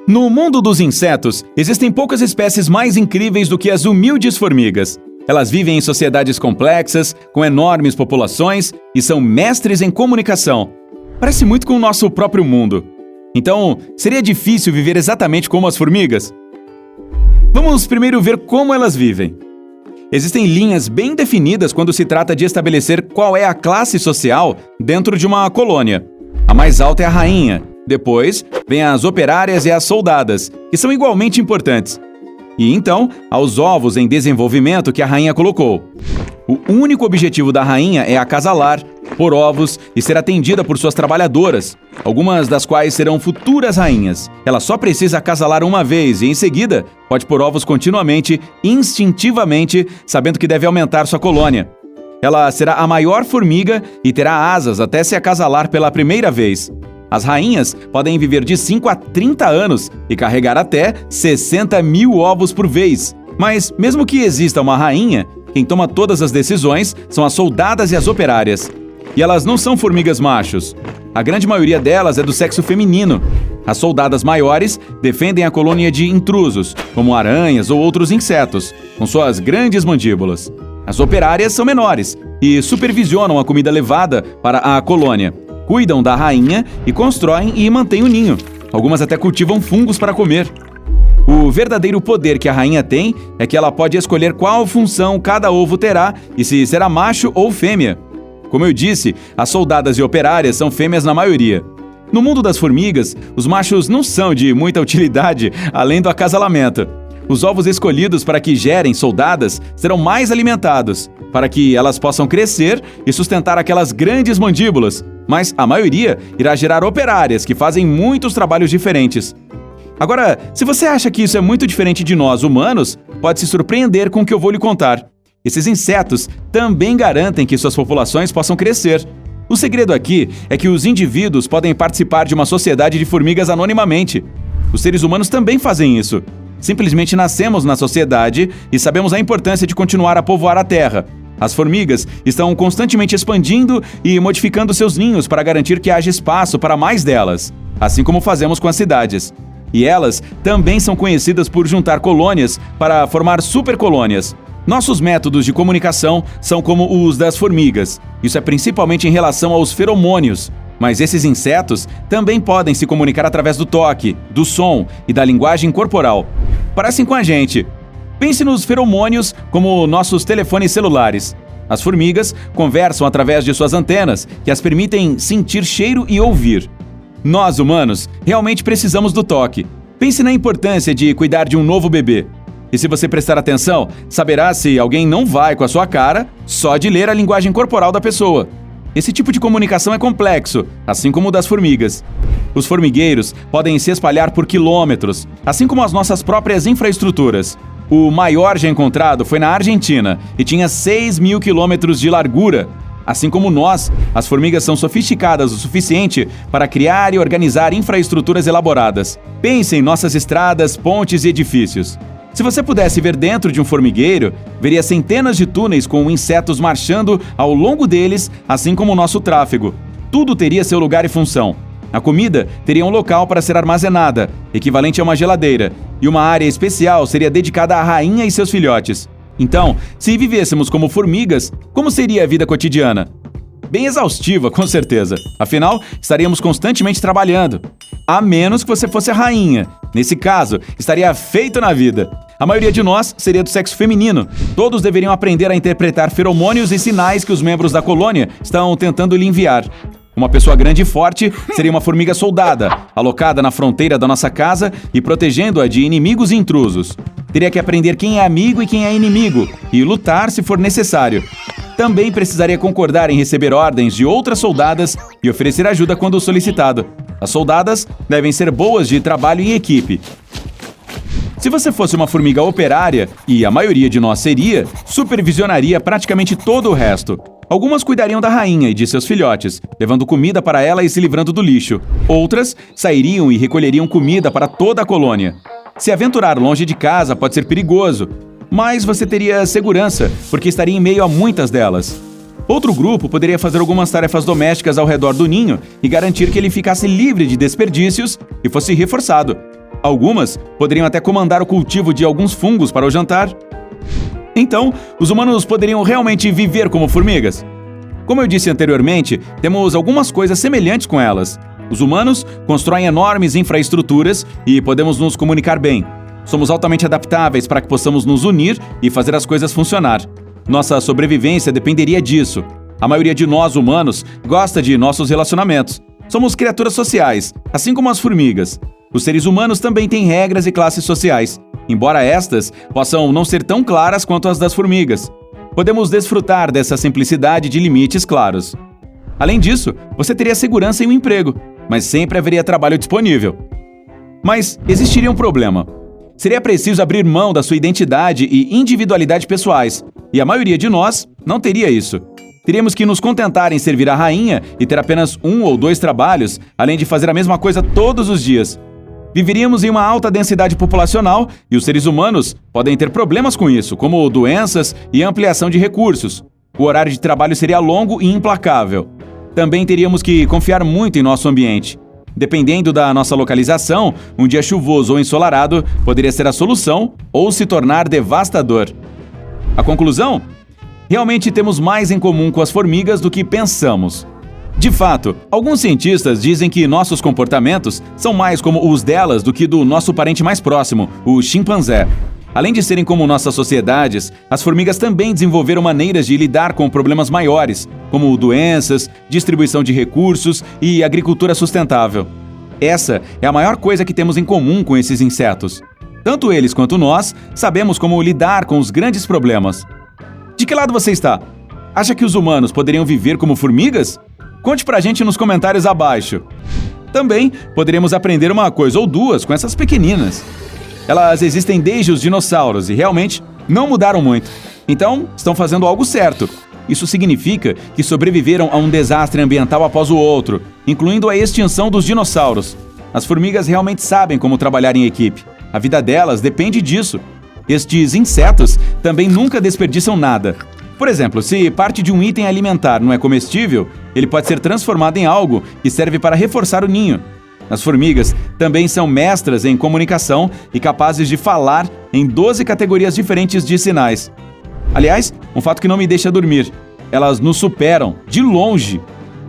No mundo dos insetos, existem poucas espécies mais incríveis do que as humildes formigas. Elas vivem em sociedades complexas, com enormes populações e são mestres em comunicação. Parece muito com o nosso próprio mundo. Então, seria difícil viver exatamente como as formigas? Vamos primeiro ver como elas vivem. Existem linhas bem definidas quando se trata de estabelecer qual é a classe social dentro de uma colônia. A mais alta é a rainha. Depois, vem as operárias e as soldadas, que são igualmente importantes. E então, aos ovos em desenvolvimento que a rainha colocou. O único objetivo da rainha é acasalar, pôr ovos e ser atendida por suas trabalhadoras, algumas das quais serão futuras rainhas. Ela só precisa acasalar uma vez e, em seguida, pode pôr ovos continuamente, instintivamente, sabendo que deve aumentar sua colônia. Ela será a maior formiga e terá asas até se acasalar pela primeira vez. As rainhas podem viver de 5 a 30 anos e carregar até 60 mil ovos por vez. Mas, mesmo que exista uma rainha, quem toma todas as decisões são as soldadas e as operárias. E elas não são formigas machos. A grande maioria delas é do sexo feminino. As soldadas maiores defendem a colônia de intrusos, como aranhas ou outros insetos, com suas grandes mandíbulas. As operárias são menores e supervisionam a comida levada para a colônia. Cuidam da rainha e constroem e mantêm o ninho. Algumas até cultivam fungos para comer. O verdadeiro poder que a rainha tem é que ela pode escolher qual função cada ovo terá e se será macho ou fêmea. Como eu disse, as soldadas e operárias são fêmeas na maioria. No mundo das formigas, os machos não são de muita utilidade além do acasalamento. Os ovos escolhidos para que gerem soldadas serão mais alimentados, para que elas possam crescer e sustentar aquelas grandes mandíbulas. Mas a maioria irá gerar operárias que fazem muitos trabalhos diferentes. Agora, se você acha que isso é muito diferente de nós, humanos, pode se surpreender com o que eu vou lhe contar. Esses insetos também garantem que suas populações possam crescer. O segredo aqui é que os indivíduos podem participar de uma sociedade de formigas anonimamente. Os seres humanos também fazem isso. Simplesmente nascemos na sociedade e sabemos a importância de continuar a povoar a Terra. As formigas estão constantemente expandindo e modificando seus ninhos para garantir que haja espaço para mais delas, assim como fazemos com as cidades. E elas também são conhecidas por juntar colônias para formar supercolônias. Nossos métodos de comunicação são como os das formigas. Isso é principalmente em relação aos feromônios. Mas esses insetos também podem se comunicar através do toque, do som e da linguagem corporal. Parecem com a gente. Pense nos feromônios como nossos telefones celulares. As formigas conversam através de suas antenas, que as permitem sentir cheiro e ouvir. Nós, humanos, realmente precisamos do toque. Pense na importância de cuidar de um novo bebê. E se você prestar atenção, saberá se alguém não vai com a sua cara só de ler a linguagem corporal da pessoa. Esse tipo de comunicação é complexo, assim como o das formigas. Os formigueiros podem se espalhar por quilômetros, assim como as nossas próprias infraestruturas. O maior já encontrado foi na Argentina e tinha 6 mil quilômetros de largura. Assim como nós, as formigas são sofisticadas o suficiente para criar e organizar infraestruturas elaboradas. Pense em nossas estradas, pontes e edifícios. Se você pudesse ver dentro de um formigueiro, veria centenas de túneis com insetos marchando ao longo deles, assim como o nosso tráfego. Tudo teria seu lugar e função. A comida teria um local para ser armazenada, equivalente a uma geladeira, e uma área especial seria dedicada à rainha e seus filhotes. Então, se vivêssemos como formigas, como seria a vida cotidiana? Bem exaustiva, com certeza. Afinal, estaríamos constantemente trabalhando. A menos que você fosse a rainha. Nesse caso, estaria feito na vida. A maioria de nós seria do sexo feminino. Todos deveriam aprender a interpretar feromônios e sinais que os membros da colônia estão tentando lhe enviar. Uma pessoa grande e forte seria uma formiga soldada, alocada na fronteira da nossa casa e protegendo-a de inimigos e intrusos. Teria que aprender quem é amigo e quem é inimigo, e lutar se for necessário. Também precisaria concordar em receber ordens de outras soldadas e oferecer ajuda quando solicitado. As soldadas devem ser boas de trabalho em equipe. Se você fosse uma formiga operária, e a maioria de nós seria, supervisionaria praticamente todo o resto. Algumas cuidariam da rainha e de seus filhotes, levando comida para ela e se livrando do lixo. Outras sairiam e recolheriam comida para toda a colônia. Se aventurar longe de casa pode ser perigoso, mas você teria segurança, porque estaria em meio a muitas delas. Outro grupo poderia fazer algumas tarefas domésticas ao redor do ninho e garantir que ele ficasse livre de desperdícios e fosse reforçado. Algumas poderiam até comandar o cultivo de alguns fungos para o jantar. Então, os humanos poderiam realmente viver como formigas? Como eu disse anteriormente, temos algumas coisas semelhantes com elas. Os humanos constroem enormes infraestruturas e podemos nos comunicar bem. Somos altamente adaptáveis para que possamos nos unir e fazer as coisas funcionar. Nossa sobrevivência dependeria disso. A maioria de nós, humanos, gosta de nossos relacionamentos. Somos criaturas sociais, assim como as formigas. Os seres humanos também têm regras e classes sociais, embora estas possam não ser tão claras quanto as das formigas. Podemos desfrutar dessa simplicidade de limites claros. Além disso, você teria segurança em um emprego, mas sempre haveria trabalho disponível. Mas existiria um problema. Seria preciso abrir mão da sua identidade e individualidade pessoais, e a maioria de nós não teria isso. Teríamos que nos contentar em servir a rainha e ter apenas 1 ou 2 trabalhos, além de fazer a mesma coisa todos os dias. Viveríamos em uma alta densidade populacional e os seres humanos podem ter problemas com isso, como doenças e ampliação de recursos. O horário de trabalho seria longo e implacável. Também teríamos que confiar muito em nosso ambiente. Dependendo da nossa localização, um dia chuvoso ou ensolarado poderia ser a solução ou se tornar devastador. A conclusão? Realmente temos mais em comum com as formigas do que pensamos. De fato, alguns cientistas dizem que nossos comportamentos são mais como os delas do que do nosso parente mais próximo, o chimpanzé. Além de serem como nossas sociedades, as formigas também desenvolveram maneiras de lidar com problemas maiores, como doenças, distribuição de recursos e agricultura sustentável. Essa é a maior coisa que temos em comum com esses insetos. Tanto eles quanto nós sabemos como lidar com os grandes problemas. De que lado você está? Acha que os humanos poderiam viver como formigas? Conte pra gente nos comentários abaixo. Também poderíamos aprender uma coisa ou duas com essas pequeninas. Elas existem desde os dinossauros e realmente não mudaram muito. Então, estão fazendo algo certo. Isso significa que sobreviveram a um desastre ambiental após o outro, incluindo a extinção dos dinossauros. As formigas realmente sabem como trabalhar em equipe. A vida delas depende disso. Estes insetos também nunca desperdiçam nada. Por exemplo, se parte de um item alimentar não é comestível, ele pode ser transformado em algo que serve para reforçar o ninho. As formigas também são mestras em comunicação e capazes de falar em 12 categorias diferentes de sinais. Aliás, um fato que não me deixa dormir: elas nos superam, de longe.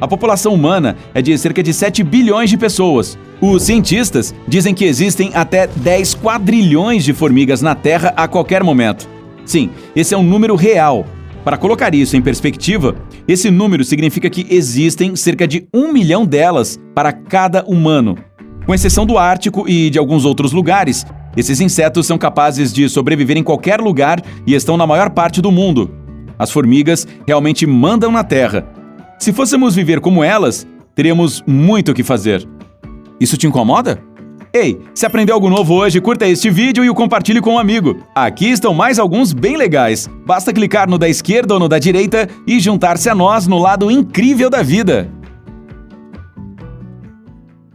A população humana é de cerca de 7 bilhões de pessoas. Os cientistas dizem que existem até 10 quadrilhões de formigas na Terra a qualquer momento. Sim, esse é um número real. Para colocar isso em perspectiva, esse número significa que existem cerca de 1 milhão delas para cada humano. Com exceção do Ártico e de alguns outros lugares, esses insetos são capazes de sobreviver em qualquer lugar e estão na maior parte do mundo. As formigas realmente mandam na Terra. Se fôssemos viver como elas, teríamos muito o que fazer. Isso te incomoda? Ei, se aprendeu algo novo hoje, curta este vídeo e o compartilhe com um amigo. Aqui estão mais alguns bem legais. Basta clicar no da esquerda ou no da direita e juntar-se a nós no lado incrível da vida.